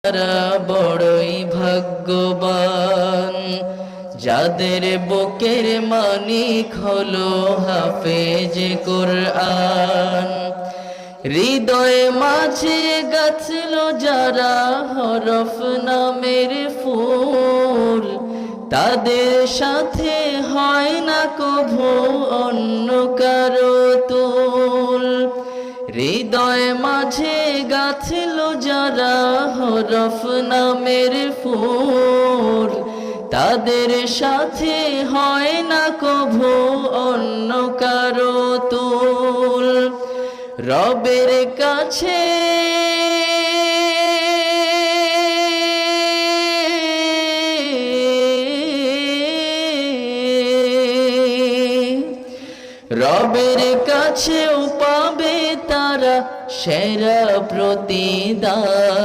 তারা বড়ই ভাগ্যবান, যাদের বুকের মানিক হলো হাফেজে কোরআন। হৃদয়ে মাঝে গাছল যারা হরফ নামের ফুল, তাদের সাথে হয় না কভু অন্য কারো তুল। হৃদয়ে মাঝে গাছল যারা হরফ নামের ফুল, তাদের সাথে হয় না কভু অন্য কারো তুল। রবের কাছে রবের কাছেও পাবে তারা সেরা প্রতিদান।